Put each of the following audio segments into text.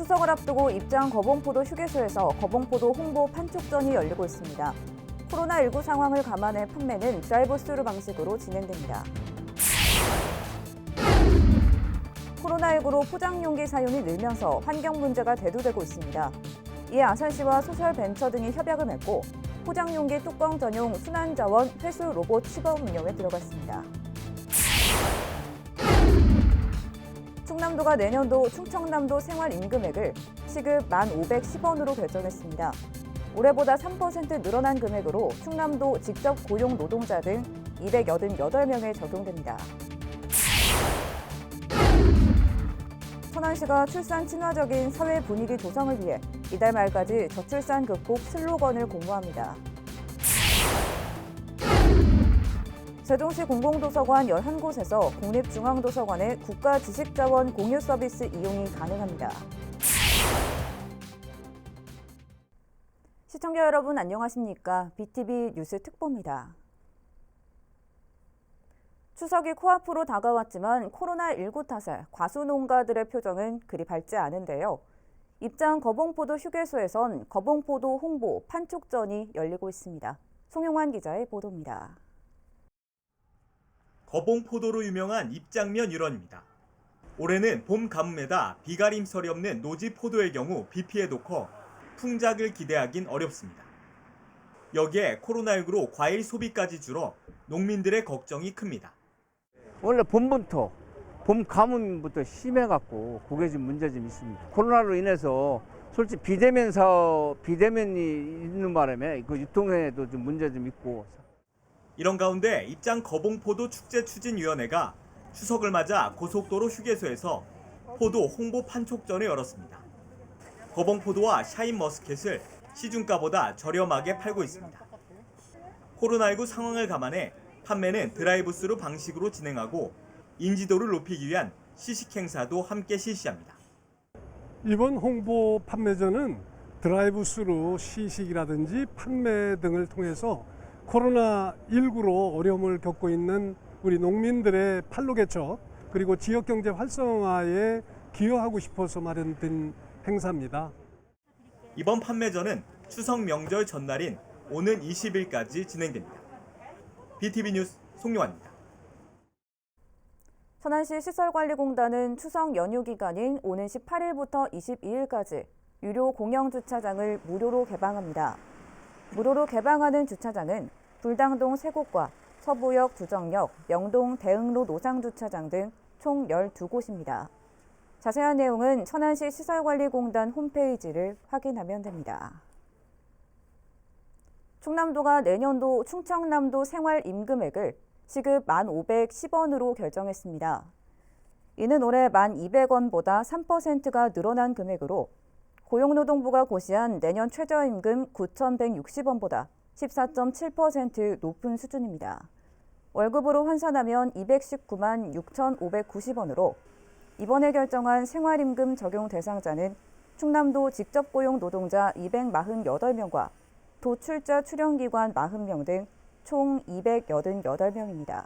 추석을 앞두고 입장 거봉포도 휴게소에서 거봉포도 홍보 판촉전이 열리고 있습니다. 코로나19 상황을 감안해 판매는 드라이브스루 방식으로 진행됩니다. 코로나19로 포장용기 사용이 늘면서 환경 문제가 대두되고 있습니다. 이에 아산시와 소셜벤처 등이 협약을 맺고 포장용기 뚜껑 전용 순환자원 회수 로봇 시범 운영에 들어갔습니다. 충남도가 내년도 충청남도 생활임금액을 시급 1,510원으로 결정했습니다. 올해보다 3% 늘어난 금액으로 충남도 직접 고용 노동자 등 288명에 적용됩니다. 천안시가 출산 친화적인 사회 분위기 조성을 위해 이달 말까지 저출산 극복 슬로건을 공모합니다. 세종시 공공도서관 11곳에서 국립중앙도서관의 국가지식자원 공유 서비스 이용이 가능합니다. 시청자 여러분 안녕하십니까? BTV 뉴스 특보입니다. 추석이 코앞으로 다가왔지만 코로나19 탓에 과수농가들의 표정은 그리 밝지 않은데요. 입장 거봉포도 휴게소에선 거봉포도 홍보 판촉전이 열리고 있습니다. 송용환 기자의 보도입니다. 거봉포도로 유명한 입장면 일원입니다. 올해는 봄 가뭄에다 비가림설이 없는 노지 포도의 경우 비피해도 커 풍작을 기대하긴 어렵습니다. 여기에 코로나19로 과일 소비까지 줄어 농민들의 걱정이 큽니다. 원래 봄부터 봄 가뭄부터 심해갖고 그게 좀 문제 좀 있습니다. 코로나로 인해서 솔직히 비대면이 있는 바람에 그 유통에도 좀 문제 좀 있고. 이런 가운데 입장 거봉포도 축제추진위원회가 추석을 맞아 고속도로 휴게소에서 포도 홍보 판촉전을 열었습니다. 거봉포도와 샤인머스켓을 시중가보다 저렴하게 팔고 있습니다. 코로나19 상황을 감안해 판매는 드라이브스루 방식으로 진행하고 인지도를 높이기 위한 시식 행사도 함께 실시합니다. 이번 홍보 판매전은 드라이브스루 시식이라든지 판매 등을 통해서 코로나19로 어려움을 겪고 있는 우리 농민들의 판로 개척 그리고 지역경제 활성화에 기여하고 싶어서 마련된 행사입니다. 이번 판매전은 추석 명절 전날인 오는 20일까지 진행됩니다. BTV 뉴스 송용환입니다. 천안시 시설관리공단은 추석 연휴 기간인 오는 18일부터 22일까지 유료 공영주차장을 무료로 개방합니다. 무료로 개방하는 주차장은 불당동 3곳과 서부역 두정역, 명동 대흥로 노상주차장 등 총 12곳입니다. 자세한 내용은 천안시 시설관리공단 홈페이지를 확인하면 됩니다. 충남도가 내년도 충청남도 생활임금액을 시급 1,510원으로 결정했습니다. 이는 올해 1,200원보다 3%가 늘어난 금액으로 고용노동부가 고시한 내년 최저임금 9,160원보다 14.7% 높은 수준입니다. 월급으로 환산하면 219만 6,590원으로 이번에 결정한 생활임금 적용 대상자는 충남도 직접고용 노동자 248명과 도출자 출연기관 40명 등 총 288명입니다.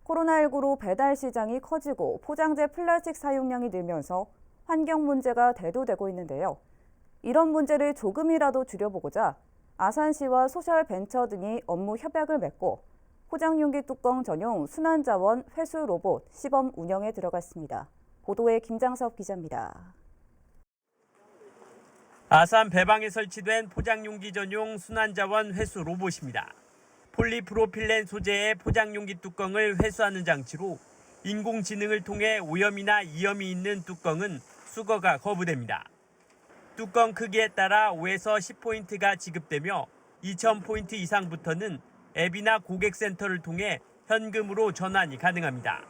코로나19로 배달 시장이 커지고 포장재 플라스틱 사용량이 늘면서 환경 문제가 대두되고 있는데요. 이런 문제를 조금이라도 줄여보고자 아산시와 소셜벤처 등이 업무 협약을 맺고 포장용기 뚜껑 전용 순환자원 회수 로봇 시범 운영에 들어갔습니다. 보도에 김장섭 기자입니다. 아산 배방에 설치된 포장용기 전용 순환자원 회수 로봇입니다. 폴리프로필렌 소재의 포장용기 뚜껑을 회수하는 장치로 인공지능을 통해 오염이나 이염이 있는 뚜껑은 수거가 거부됩니다. 뚜껑 크기에 따라 5에서 10포인트가 지급되며 2,000포인트 이상부터는 앱이나 고객센터를 통해 현금으로 전환이 가능합니다.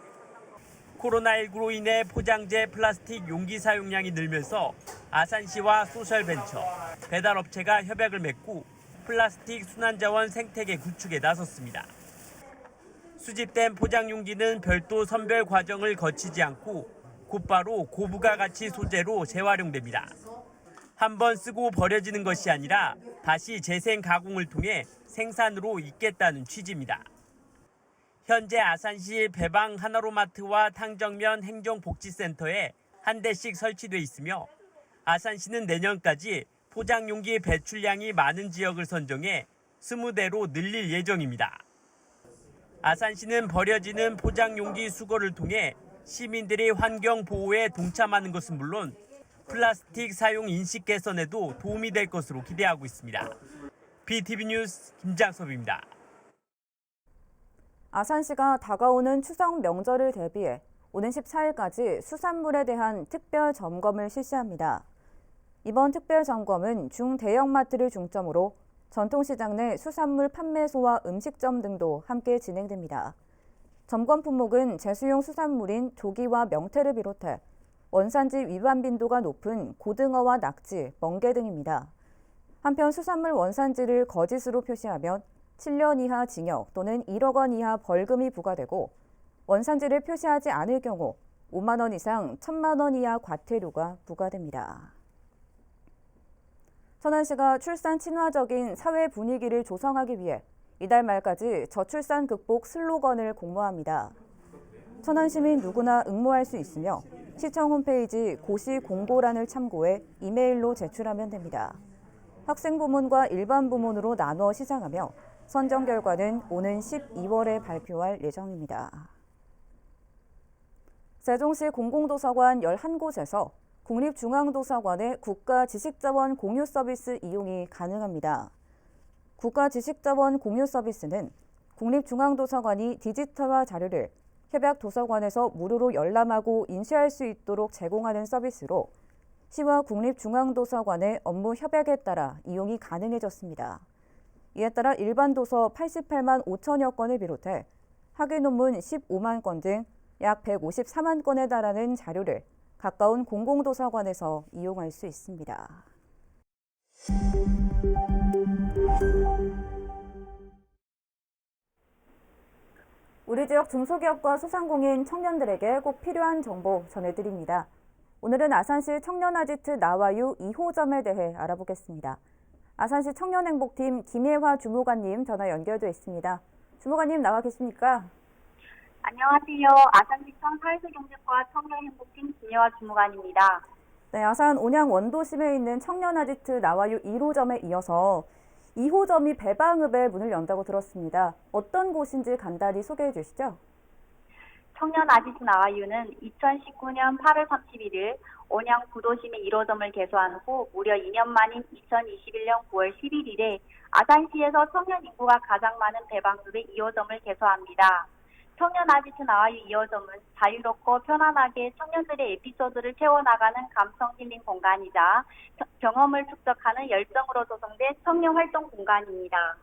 코로나19로 인해 포장재 플라스틱 용기 사용량이 늘면서 아산시와 소셜벤처, 배달업체가 협약을 맺고 플라스틱 순환자원 생태계 구축에 나섰습니다. 수집된 포장용기는 별도 선별 과정을 거치지 않고 곧바로 고부가 가치 소재로 재활용됩니다. 한번 쓰고 버려지는 것이 아니라 다시 재생 가공을 통해 생산으로 잇겠다는 취지입니다. 현재 아산시 배방 하나로마트와 탕정면 행정복지센터에 한 대씩 설치돼 있으며 아산시는 내년까지 포장용기 배출량이 많은 지역을 선정해 20대로 늘릴 예정입니다. 아산시는 버려지는 포장용기 수거를 통해 시민들이 환경 보호에 동참하는 것은 물론 플라스틱 사용 인식 개선에도 도움이 될 것으로 기대하고 있습니다. BTV 뉴스 김장섭입니다. 아산시가 다가오는 추석 명절을 대비해 오는 14일까지 수산물에 대한 특별 점검을 실시합니다. 이번 특별 점검은 중대형마트를 중점으로 전통시장 내 수산물 판매소와 음식점 등도 함께 진행됩니다. 점검 품목은 제수용 수산물인 조기와 명태를 비롯해 원산지 위반 빈도가 높은 고등어와 낙지, 멍게 등입니다. 한편 수산물 원산지를 거짓으로 표시하면 7년 이하 징역 또는 1억 원 이하 벌금이 부과되고 원산지를 표시하지 않을 경우 5만 원 이상 1,000만 원 이하 과태료가 부과됩니다. 천안시가 출산 친화적인 사회 분위기를 조성하기 위해 이달 말까지 저출산 극복 슬로건을 공모합니다. 천안 시민 누구나 응모할 수 있으며 시청 홈페이지 고시 공고란을 참고해 이메일로 제출하면 됩니다. 학생 부문과 일반 부문으로 나눠 시상하며 선정 결과는 오는 12월에 발표할 예정입니다. 세종시 공공도서관 11곳에서 국립중앙도서관의 국가지식자원 공유 서비스 이용이 가능합니다. 국가지식자원 공유 서비스는 국립중앙도서관이 디지털화 자료를 협약도서관에서 무료로 열람하고 인쇄할 수 있도록 제공하는 서비스로 시와 국립중앙도서관의 업무 협약에 따라 이용이 가능해졌습니다. 이에 따라 일반 도서 88만 5천여 건을 비롯해 학위 논문 15만 건 등 약 154만 건에 달하는 자료를 가까운 공공도서관에서 이용할 수 있습니다. 우리 지역 중소기업과 소상공인 청년들에게 꼭 필요한 정보 전해드립니다. 오늘은 아산시 청년아지트 나와유 2호점에 대해 알아보겠습니다. 아산시 청년행복팀 김예화 주무관님 전화 연결돼 있습니다. 주무관님 나와 계십니까? 안녕하세요. 아산시청 사회생경제과 청년행복팀 김예화 주무관입니다. 네, 아산 온양 원도심에 있는 청년아지트 나와유 1호점에 이어서 2호점이 배방읍에 문을 연다고 들었습니다. 어떤 곳인지 간단히 소개해 주시죠. 청년아지트 나와유는 2019년 8월 31일 온양 구도심에 1호점을 개소한 후 무려 2년 만인 2021년 9월 11일에 아산시에서 청년 인구가 가장 많은 배방읍에 2호점을 개소합니다. 청년아지트 나와유 2호점은 자유롭고 편안하게 청년들의 에피소드를 채워나가는 감성 힐링 공간이자 경험을 축적하는 열정으로 조성된 청년 활동 공간입니다.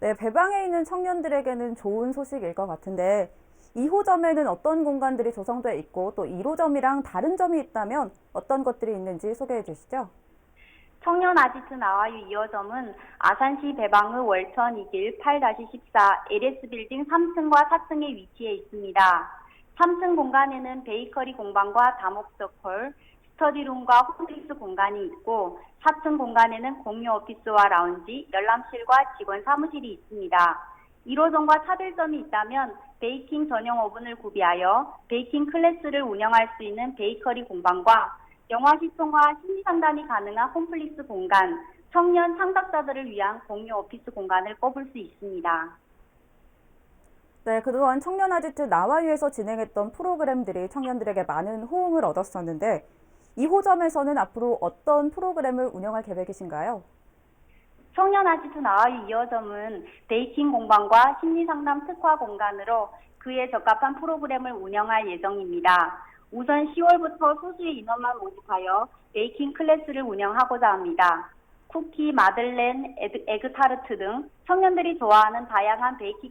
네, 배방에 있는 청년들에게는 좋은 소식일 것 같은데 2호점에는 어떤 공간들이 조성돼 있고 또 1호점이랑 다른 점이 있다면 어떤 것들이 있는지 소개해 주시죠. 청년아지트 나와유 2호점은 아산시 배방읍 월천 2길 8-14 LS빌딩 3층과 4층에 위치해 있습니다. 3층 공간에는 베이커리 공방과 다목적홀, 스터디룸과 홈플리스 공간이 있고 4층 공간에는 공유 오피스와 라운지, 열람실과 직원 사무실이 있습니다. 1호점과 차별점이 있다면 베이킹 전용 오븐을 구비하여 베이킹 클래스를 운영할 수 있는 베이커리 공방과 영화 시청과 심리 상담이 가능한 홈플리스 공간, 청년 창작자들을 위한 공유 오피스 공간을 꼽을 수 있습니다. 네, 그동안 청년아지트 나와유에서 진행했던 프로그램들이 청년들에게 많은 호응을 얻었었는데 2호점에서는 앞으로 어떤 프로그램을 운영할 계획이신가요? 청년아지트 나와유 2호점은 베이킹 공방과 심리상담 특화 공간으로 그에 적합한 프로그램을 운영할 예정입니다. 우선 10월부터 소수의 인원만 모집하여 베이킹 클래스를 운영하고자 합니다. 쿠키, 마들렌, 에그타르트 등 청년들이 좋아하는 다양한 베이킹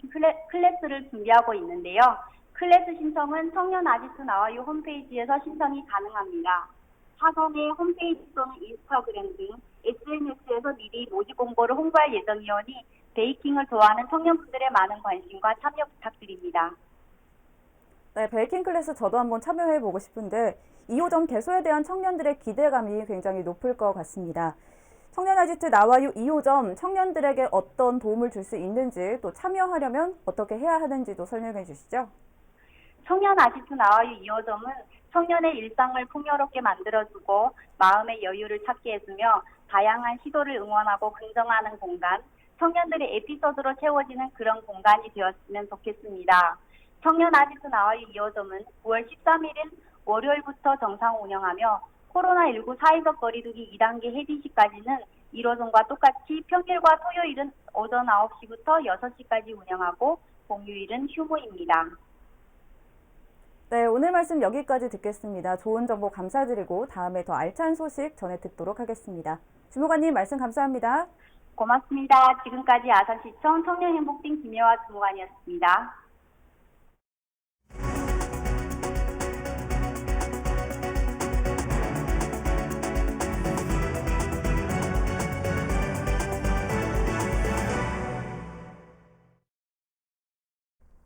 클래스를 준비하고 있는데요. 클래스 신청은 청년아지트 나와유 홈페이지에서 신청이 가능합니다. 사전에 홈페이지 또는 인스타그램 등 SNS에서 미리 모집 공고를 홍보할 예정이오니 베이킹을 좋아하는 청년분들의 많은 관심과 참여 부탁드립니다. 네, 베이킹 클래스 저도 한번 참여해보고 싶은데 2호점 개소에 대한 청년들의 기대감이 굉장히 높을 것 같습니다. 청년아지트 나와유 2호점 청년들에게 어떤 도움을 줄 수 있는지 또 참여하려면 어떻게 해야 하는지도 설명해 주시죠. 청년아지트 나와유 2호점은 청년의 일상을 풍요롭게 만들어주고 마음의 여유를 찾게 해주며 다양한 시도를 응원하고 긍정하는 공간, 청년들의 에피소드로 채워지는 그런 공간이 되었으면 좋겠습니다. 청년 아지트 나와의 2호점은 9월 13일인 월요일부터 정상 운영하며 코로나19 사회적 거리두기 2단계 해제 시까지는 1호점과 똑같이 평일과 토요일은 오전 9시부터 6시까지 운영하고 공휴일은 휴무입니다. 네, 오늘 말씀 여기까지 듣겠습니다. 좋은 정보 감사드리고 다음에 더 알찬 소식 전해 듣도록 하겠습니다. 주무관님 말씀 감사합니다. 고맙습니다. 지금까지 아산시청 청년행복팀 김혜화 주무관이었습니다.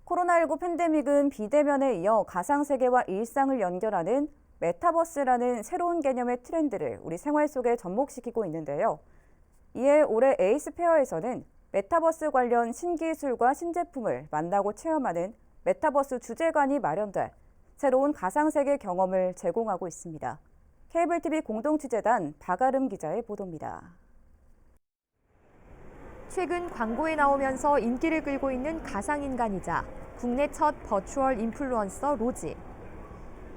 코로나19 팬데믹은 비대면에 이어 가상세계와 일상을 연결하는 메타버스라는 새로운 개념의 트렌드를 우리 생활 속에 접목시키고 있는데요. 이에 올해 에이스페어에서는 메타버스 관련 신기술과 신제품을 만나고 체험하는 메타버스 주제관이 마련돼 새로운 가상세계 경험을 제공하고 있습니다. 케이블TV 공동취재단 박아름 기자의 보도입니다. 최근 광고에 나오면서 인기를 끌고 있는 가상인간이자 국내 첫 버추얼 인플루언서 로지.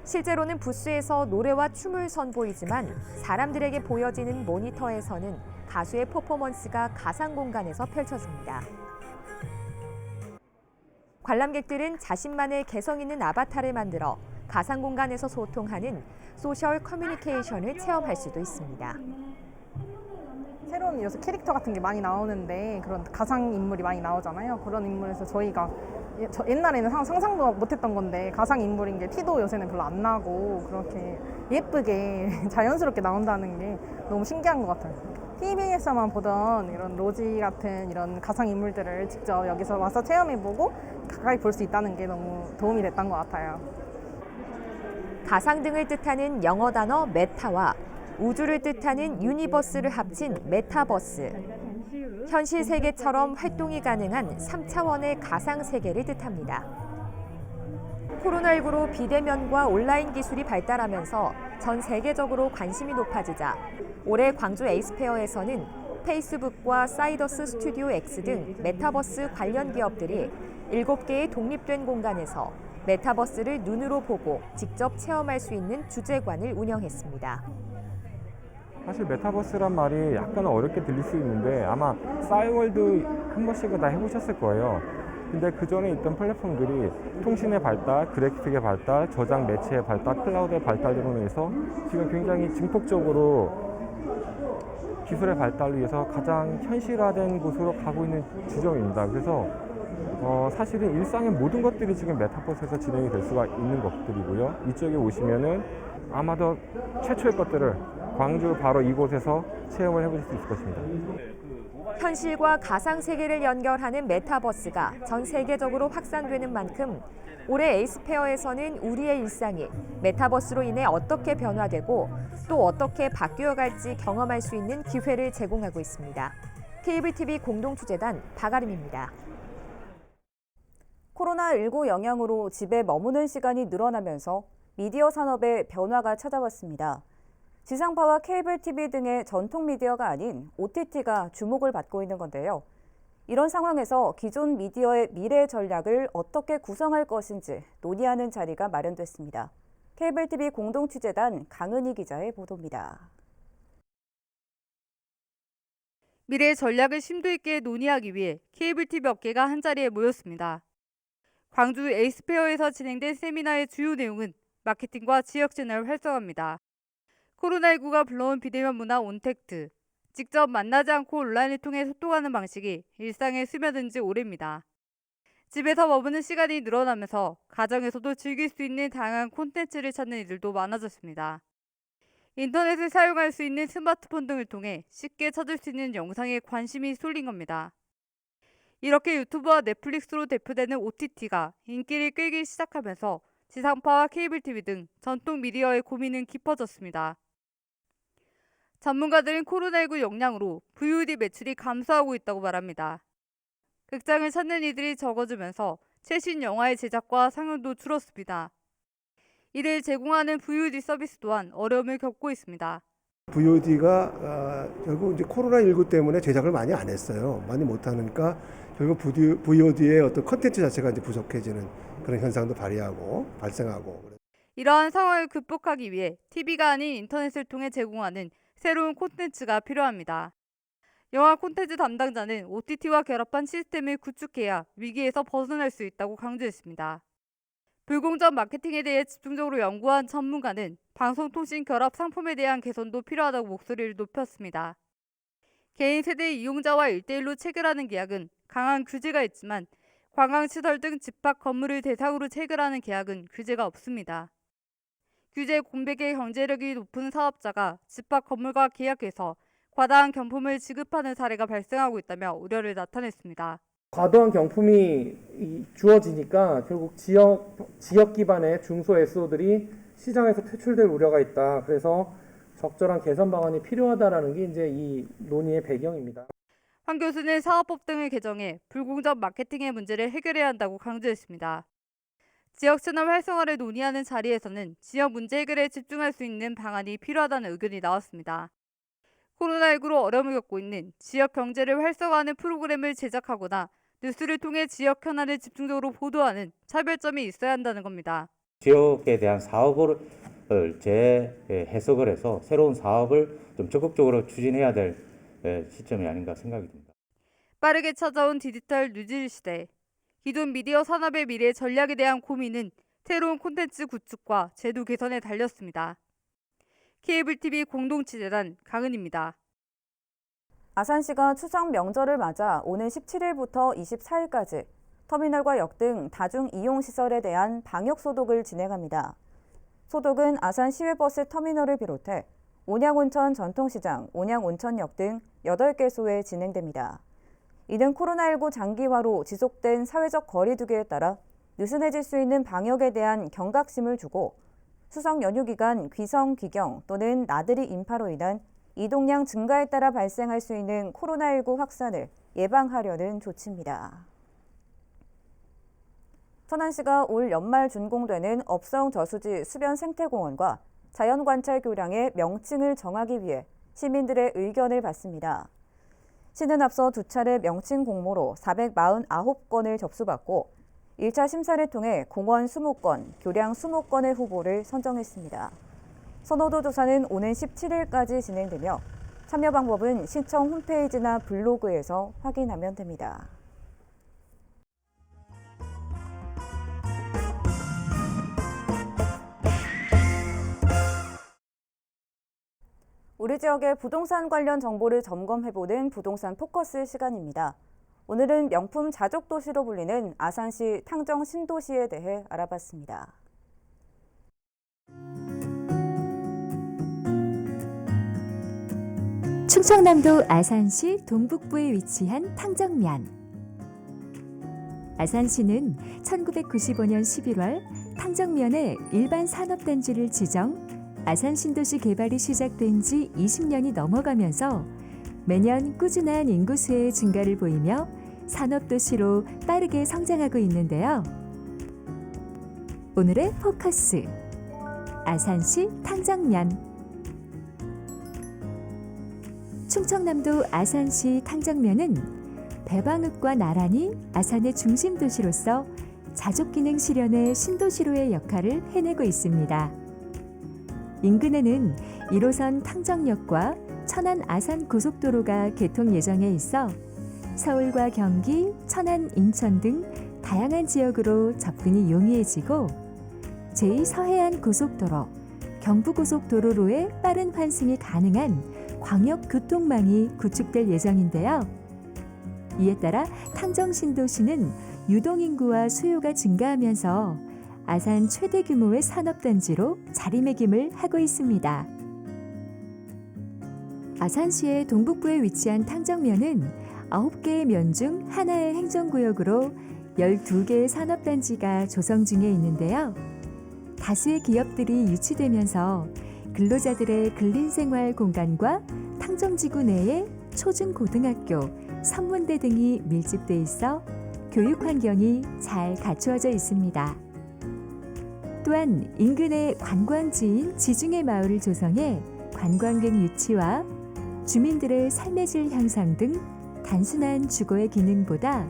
실제로는 부스에서 노래와 춤을 선보이지만 사람들에게 보여지는 모니터에서는 가수의 퍼포먼스가 가상 공간에서 펼쳐집니다. 관람객들은 자신만의 개성 있는 아바타를 만들어 가상 공간에서 소통하는 소셜 커뮤니케이션을 체험할 수도 있습니다. 새로운 요새 캐릭터 같은 게 많이 나오는데 그런 가상 인물이 많이 나오잖아요. 그런 인물에서 저희가 옛날에는 상상도 못했던 건데 가상 인물인 게 티도 요새는 별로 안 나고 그렇게 예쁘게 자연스럽게 나온다는 게 너무 신기한 것 같아요. TV에서만 보던 이런 로지 같은 이런 가상 인물들을 직접 여기서 와서 체험해보고 가까이 볼 수 있다는 게 너무 도움이 됐던 것 같아요. 가상 등을 뜻하는 영어 단어 메타와 우주를 뜻하는 유니버스를 합친 메타버스. 현실 세계처럼 활동이 가능한 3차원의 가상 세계를 뜻합니다. 코로나19로 비대면과 온라인 기술이 발달하면서 전 세계적으로 관심이 높아지자 올해 광주 에이스페어에서는 페이스북과 사이더스 스튜디오 X 등 메타버스 관련 기업들이 7개의 독립된 공간에서 메타버스를 눈으로 보고 직접 체험할 수 있는 주제관을 운영했습니다. 사실 메타버스란 말이 약간 어렵게 들릴 수 있는데 아마 싸이월드 한 번씩은 다 해보셨을 거예요. 근데 그 전에 있던 플랫폼들이 통신의 발달, 그래픽의 발달, 저장 매체의 발달, 클라우드의 발달으로 인해서 지금 굉장히 증폭적으로 기술의 발달을 위해서 가장 현실화된 곳으로 가고 있는 지점입니다. 그래서 사실은 일상의 모든 것들이 지금 메타버스에서 진행이 될 수가 있는 것들이고요. 이쪽에 오시면은 아마도 최초의 것들을 광주 바로 이곳에서 체험을 해보실 수 있을 것입니다. 현실과 가상 세계를 연결하는 메타버스가 전 세계적으로 확산되는 만큼 올해 에이스페어에서는 우리의 일상이 메타버스로 인해 어떻게 변화되고 또 어떻게 바뀌어갈지 경험할 수 있는 기회를 제공하고 있습니다. 케이블TV 공동취재단 박아름입니다. 코로나19 영향으로 집에 머무는 시간이 늘어나면서 미디어 산업에 변화가 찾아왔습니다. 지상파와 케이블 TV 등의 전통 미디어가 아닌 OTT가 주목을 받고 있는 건데요. 이런 상황에서 기존 미디어의 미래 전략을 어떻게 구성할 것인지 논의하는 자리가 마련됐습니다. 케이블 TV 공동취재단 강은희 기자의 보도입니다. 미래 전략을 심도 있게 논의하기 위해 케이블 TV 업계가 한자리에 모였습니다. 광주 에이스페어에서 진행된 세미나의 주요 내용은 마케팅과 지역 채널 활성화입니다. 코로나19가 불러온 비대면 문화 온택트, 직접 만나지 않고 온라인을 통해 소통하는 방식이 일상에 스며든 지 오래입니다. 집에서 머무는 시간이 늘어나면서 가정에서도 즐길 수 있는 다양한 콘텐츠를 찾는 이들도 많아졌습니다. 인터넷을 사용할 수 있는 스마트폰 등을 통해 쉽게 찾을 수 있는 영상에 관심이 쏠린 겁니다. 이렇게 유튜브와 넷플릭스로 대표되는 OTT가 인기를 끌기 시작하면서 지상파와 케이블 TV 등 전통 미디어의 고민은 깊어졌습니다. 전문가들은 코로나19 영향으로 VOD 매출이 감소하고 있다고 말합니다. 극장을 찾는 이들이 적어지면서 최신 영화의 제작과 상영도 줄었습니다. 이를 제공하는 VOD 서비스 또한 어려움을 겪고 있습니다. VOD가 결국 이제 코로나19 때문에 제작을 많이 안 했어요. 많이 못 하니까 결국 VOD의 어떤 컨텐츠 자체가 이제 부족해지는 그런 현상도 발생하고. 이러한 상황을 극복하기 위해 TV가 아닌 인터넷을 통해 제공하는 새로운 콘텐츠가 필요합니다. 영화 콘텐츠 담당자는 OTT와 결합한 시스템을 구축해야 위기에서 벗어날 수 있다고 강조했습니다. 불공정 마케팅에 대해 집중적으로 연구한 전문가는 방송통신 결합 상품에 대한 개선도 필요하다고 목소리를 높였습니다. 개인 세대 이용자와 1대1로 체결하는 계약은 강한 규제가 있지만 관광시설 등 집합 건물을 대상으로 체결하는 계약은 규제가 없습니다. 규제 공백의 경제력이 높은 사업자가 집합 건물과 계약해서 과다한 경품을 지급하는 사례가 발생하고 있다며 우려를 나타냈습니다. 과도한 경품이 주어지니까 결국 지역 기반의 중소 SO들이 시장에서 퇴출될 우려가 있다. 그래서 적절한 개선 방안이 필요하다라는 게 이제 이 논의의 배경입니다. 황 교수는 사업법 등을 개정해 불공정 마케팅의 문제를 해결해야 한다고 강조했습니다. 지역 채널 활성화를 논의하는 자리에서는 지역 문제 해결에 집중할 수 있는 방안이 필요하다는 의견이 나왔습니다. 코로나19로 어려움을 겪고 있는 지역 경제를 활성화하는 프로그램을 제작하거나 뉴스를 통해 지역 현안을 집중적으로 보도하는 차별점이 있어야 한다는 겁니다. 지역에 대한 사업을 재해석을 해서 새로운 사업을 좀 적극적으로 추진해야 될 시점이 아닌가 생각이 듭니다. 빠르게 찾아온 디지털 뉴질 시대. 기존 미디어 산업의 미래 전략에 대한 고민은 새로운 콘텐츠 구축과 제도 개선에 달렸습니다. 케이블TV 공동취재단 강은입니다. 아산시가 추석 명절을 맞아 오는 17일부터 24일까지 터미널과 역 등 다중 이용시설에 대한 방역 소독을 진행합니다. 소독은 아산 시외버스 터미널을 비롯해 온양온천 전통시장, 온양온천역 등 8개소에 진행됩니다. 이는 코로나19 장기화로 지속된 사회적 거리 두기에 따라 느슨해질 수 있는 방역에 대한 경각심을 주고 추석 연휴 기간 귀성, 귀경 또는 나들이 인파로 인한 이동량 증가에 따라 발생할 수 있는 코로나19 확산을 예방하려는 조치입니다. 천안시가 올 연말 준공되는 업성 저수지 수변 생태공원과 자연관찰 교량의 명칭을 정하기 위해 시민들의 의견을 받습니다. 시는 앞서 2차례 명칭 공모로 449건을 접수받고 1차 심사를 통해 공원 20건, 교량 20건의 후보를 선정했습니다. 선호도 조사는 오는 17일까지 진행되며 참여 방법은 시청 홈페이지나 블로그에서 확인하면 됩니다. 우리 지역의 부동산 관련 정보를 점검해보는 부동산 포커스 시간입니다. 오늘은 명품 자족 도시로 불리는 아산시 탕정 신도시에 대해 알아봤습니다. 충청남도 아산시 동북부에 위치한 탕정면. 아산시는 1995년 11월 탕정면에 일반 산업단지를 지정, 아산신도시 개발이 시작된 지 20년이 넘어가면서 매년 꾸준한 인구수의 증가를 보이며 산업도시로 빠르게 성장하고 있는데요. 오늘의 포커스, 아산시 탕정면. 충청남도 아산시 탕정면은 대방읍과 나란히 아산의 중심 도시로서 자족기능 실현의 신도시로의 역할을 해내고 있습니다. 인근에는 1호선 탕정역과 천안 아산 고속도로가 개통 예정에 있어 서울과 경기, 천안, 인천 등 다양한 지역으로 접근이 용이해지고 제2서해안 고속도로, 경부고속도로로의 빠른 환승이 가능한 광역교통망이 구축될 예정인데요. 이에 따라 탕정신도시는 유동인구와 수요가 증가하면서 아산 최대 규모의 산업단지로 자리매김을 하고 있습니다. 아산시의 동북부에 위치한 탕정면은 9개의 면 중 하나의 행정구역으로 12개의 산업단지가 조성 중에 있는데요. 다수의 기업들이 유치되면서 근로자들의 근린생활 공간과 탕정지구 내에 초중고등학교, 선문대 등이 밀집돼 있어 교육 환경이 잘 갖추어져 있습니다. 또한 인근의 관광지인 지중해 마을을 조성해 관광객 유치와 주민들의 삶의 질 향상 등 단순한 주거의 기능보다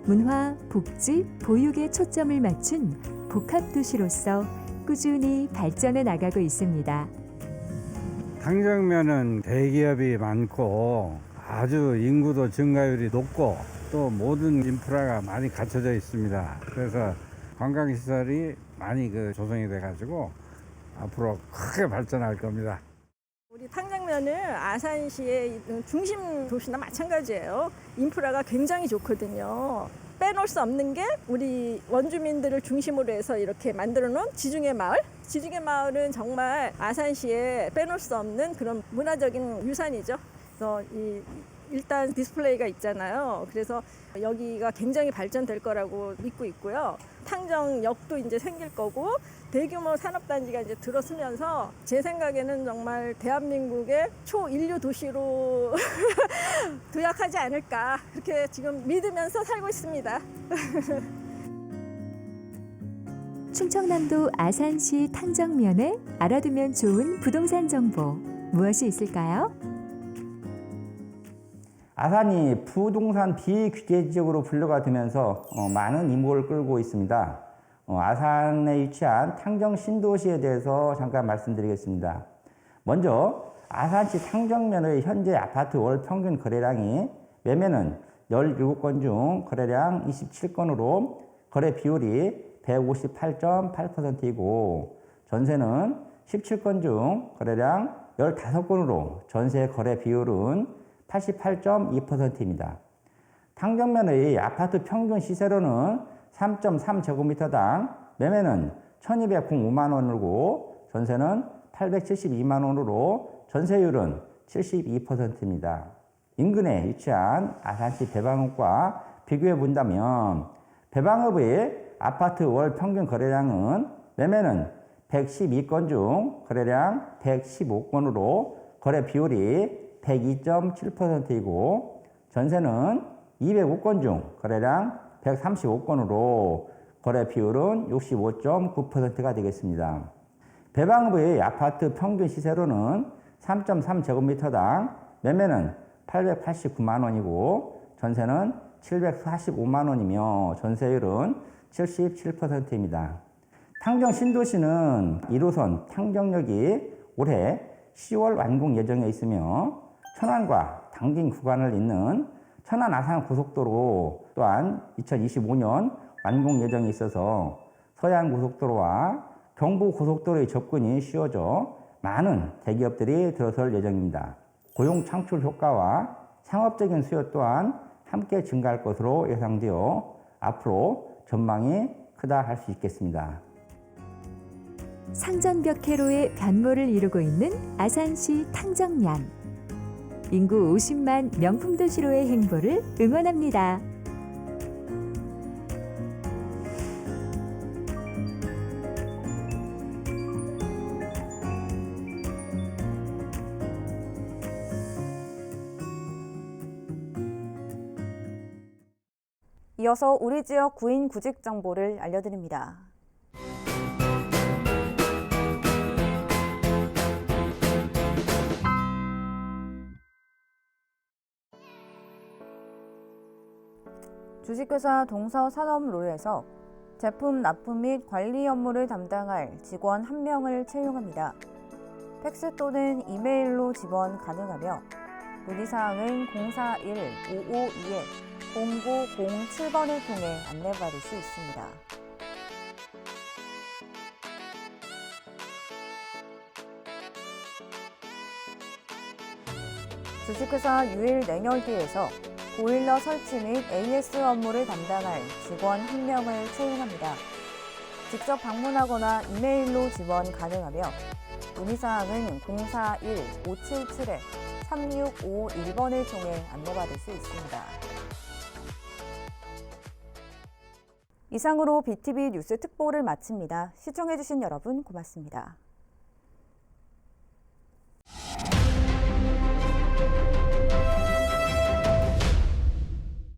문화, 복지, 보육에 초점을 맞춘 복합도시로서 꾸준히 발전해 나가고 있습니다. 탕정면은 대기업이 많고 아주 인구도 증가율이 높고 또 모든 인프라가 많이 갖춰져 있습니다. 그래서 관광시설이 많이 조성이 돼가지고 앞으로 크게 발전할 겁니다. 우리 탕정면은 아산시의 중심 도시나 마찬가지예요. 인프라가 굉장히 좋거든요. 빼놓을 수 없는 게 우리 원주민들을 중심으로 해서 이렇게 만들어 놓은 지중해 마을. 지중해 마을은 정말 아산시에 빼놓을 수 없는 그런 문화적인 유산이죠. 그래서 일단 디스플레이가 있잖아요. 그래서 여기가 굉장히 발전될 거라고 믿고 있고요. 탕정역도 이제 생길 거고 대규모 산업단지가 이제 들어서면서 제 생각에는 정말 대한민국의 초인류 도시로 도약하지 않을까 그렇게 지금 믿으면서 살고 있습니다. 충청남도 아산시 탕정면에 알아두면 좋은 부동산 정보 무엇이 있을까요? 아산이 부동산 비규제 지역으로 분류가 되면서 많은 이목을 끌고 있습니다. 아산에 위치한 탕정 신도시에 대해서 잠깐 말씀드리겠습니다. 먼저 아산시 탕정면의 현재 아파트 월 평균 거래량이 매매는 17건 중 거래량 27건으로 거래 비율이 158.8%이고 전세는 17건 중 거래량 15건으로 전세 거래 비율은 88.2%입니다. 탕정면의 아파트 평균 시세로는 3.3제곱미터당 매매는 1,205만 원이고 전세는 872만 원으로 전세율은 72%입니다. 인근에 위치한 아산시 배방읍과 비교해 본다면 배방읍의 아파트 월 평균 거래량은 매매는 112건 중 거래량 115건으로 거래 비율이 102.7%이고 전세는 205건 중 거래량 135건으로 거래 비율은 65.9%가 되겠습니다. 배방읍의 아파트 평균 시세로는 3.3제곱미터당 매매는 889만 원이고 전세는 745만 원이며 전세율은 77%입니다. 탕정 신도시는 1호선 탕정역이 올해 10월 완공 예정에 있으며 천안과 당진 구간을 잇는 천안 아산 고속도로 또한 2025년 완공 예정에 있어서 서해안 고속도로와 경부 고속도로의 접근이 쉬워져 많은 대기업들이 들어설 예정입니다. 고용 창출 효과와 상업적인 수요 또한 함께 증가할 것으로 예상되어 앞으로 전망이 크다 할 수 있겠습니다. 상전벽해로의 변모를 이루고 있는 아산시 탕정면. 인구 50만 명품 도시로의 행보를 응원합니다. 이어서 우리 지역 구인 구직 정보를 알려드립니다. 주식회사 동서산업롤에서 제품 납품 및 관리 업무를 담당할 직원 1명을 채용합니다. 팩스 또는 이메일로 지원 가능하며 문의사항은 041-552-0907번을 통해 안내받을 수 있습니다. 주식회사 유일냉열기에서 보일러 설치 및 AS 업무를 담당할 직원 1명을 채용합니다. 직접 방문하거나 이메일로 지원 가능하며 문의사항은 041-577-3651번을 통해 안내받을 수 있습니다. 이상으로 BTV 뉴스 특보를 마칩니다. 시청해주신 여러분 고맙습니다.